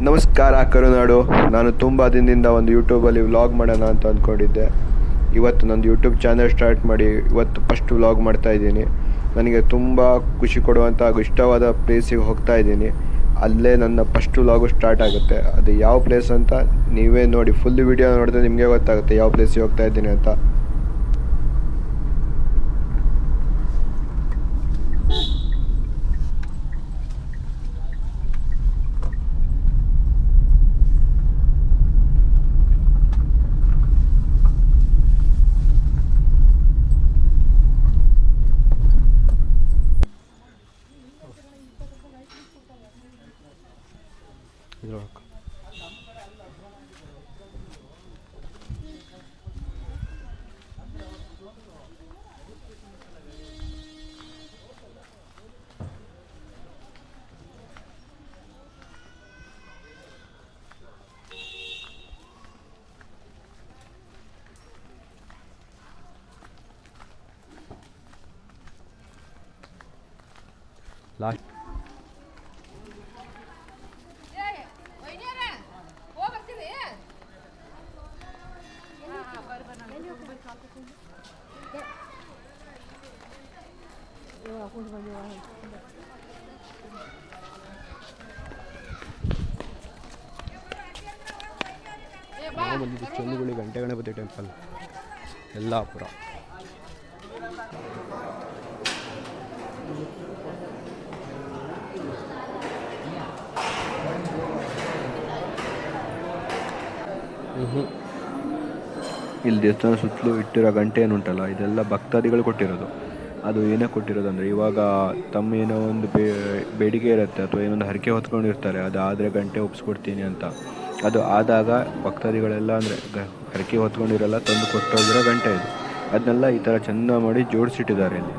ನಮಸ್ಕಾರ ಕರುನಾಡು. ನಾನು ತುಂಬ ದಿನದಿಂದ ಒಂದು ಯೂಟ್ಯೂಬಲ್ಲಿ ವ್ಲಾಗ್ ಮಾಡೋಣ ಅಂತ ಅಂದ್ಕೊಂಡಿದ್ದೆ. ಇವತ್ತು ನಂದು ಯೂಟ್ಯೂಬ್ ಚಾನಲ್ ಸ್ಟಾರ್ಟ್ ಮಾಡಿ ಇವತ್ತು ಫಸ್ಟ್ ವ್ಲಾಗ್ ಮಾಡ್ತಾಯಿದ್ದೀನಿ. ನನಗೆ ತುಂಬ ಖುಷಿ ಕೊಡುವಂಥ ಹಾಗೂ ಇಷ್ಟವಾದ ಪ್ಲೇಸಿಗೆ ಹೋಗ್ತಾ ಇದ್ದೀನಿ. ಅಲ್ಲೇ ನನ್ನ ಫಸ್ಟ್ ವ್ಲಾಗು ಸ್ಟಾರ್ಟ್ ಆಗುತ್ತೆ. ಅದು ಯಾವ ಪ್ಲೇಸ್ ಅಂತ ನೀವೇ ನೋಡಿ, ಫುಲ್ ವಿಡಿಯೋ ನೋಡಿದ್ರೆ ನಿಮಗೆ ಗೊತ್ತಾಗುತ್ತೆ ಯಾವ ಪ್ಲೇಸಿಗೆ ಹೋಗ್ತಾ ಇದ್ದೀನಿ ಅಂತ. ಲಾಸ್ಟ್ ನಾವು ಬಂದಿದ್ದು ಚಂದುಗುಳಿ ಗಂಟೆ ಗಣಪತಿ ಟೆಂಪಲ್, ಯಲ್ಲಾಪುರ. ಇಲ್ಲಿ ದೇವಸ್ಥಾನ ಸುತ್ತಲೂ ಇಟ್ಟಿರೋ ಗಂಟೆ ಏನುಂಟಲ್ಲ, ಇದೆಲ್ಲ ಭಕ್ತಾದಿಗಳು ಕೊಟ್ಟಿರೋದು. ಅದು ಏನೇ ಕೊಟ್ಟಿರೋದು ಅಂದರೆ, ಇವಾಗ ತಮ್ಮ ಏನೋ ಒಂದು ಬೇಡಿಕೆ ಇರುತ್ತೆ ಅಥವಾ ಏನೊಂದು ಹರಕೆ ಹೊತ್ಕೊಂಡಿರ್ತಾರೆ, ಅದು ಆದರೆ ಗಂಟೆ ಒಪ್ಪಿಸ್ಕೊಡ್ತೀನಿ ಅಂತ. ಅದು ಆದಾಗ ಭಕ್ತಾದಿಗಳೆಲ್ಲ ಅಂದರೆ ಹರಕೆ ಹೊತ್ಕೊಂಡಿರಲ್ಲ ತಂದು ಕೊಟ್ಟೋಗಿರೋ ಗಂಟೆ ಇದು. ಅದನ್ನೆಲ್ಲ ಈ ಥರ ಚೆಂದ ಮಾಡಿ ಜೋಡಿಸಿಟ್ಟಿದ್ದಾರೆ ಇಲ್ಲಿ.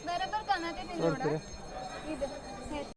बरोबर कना ते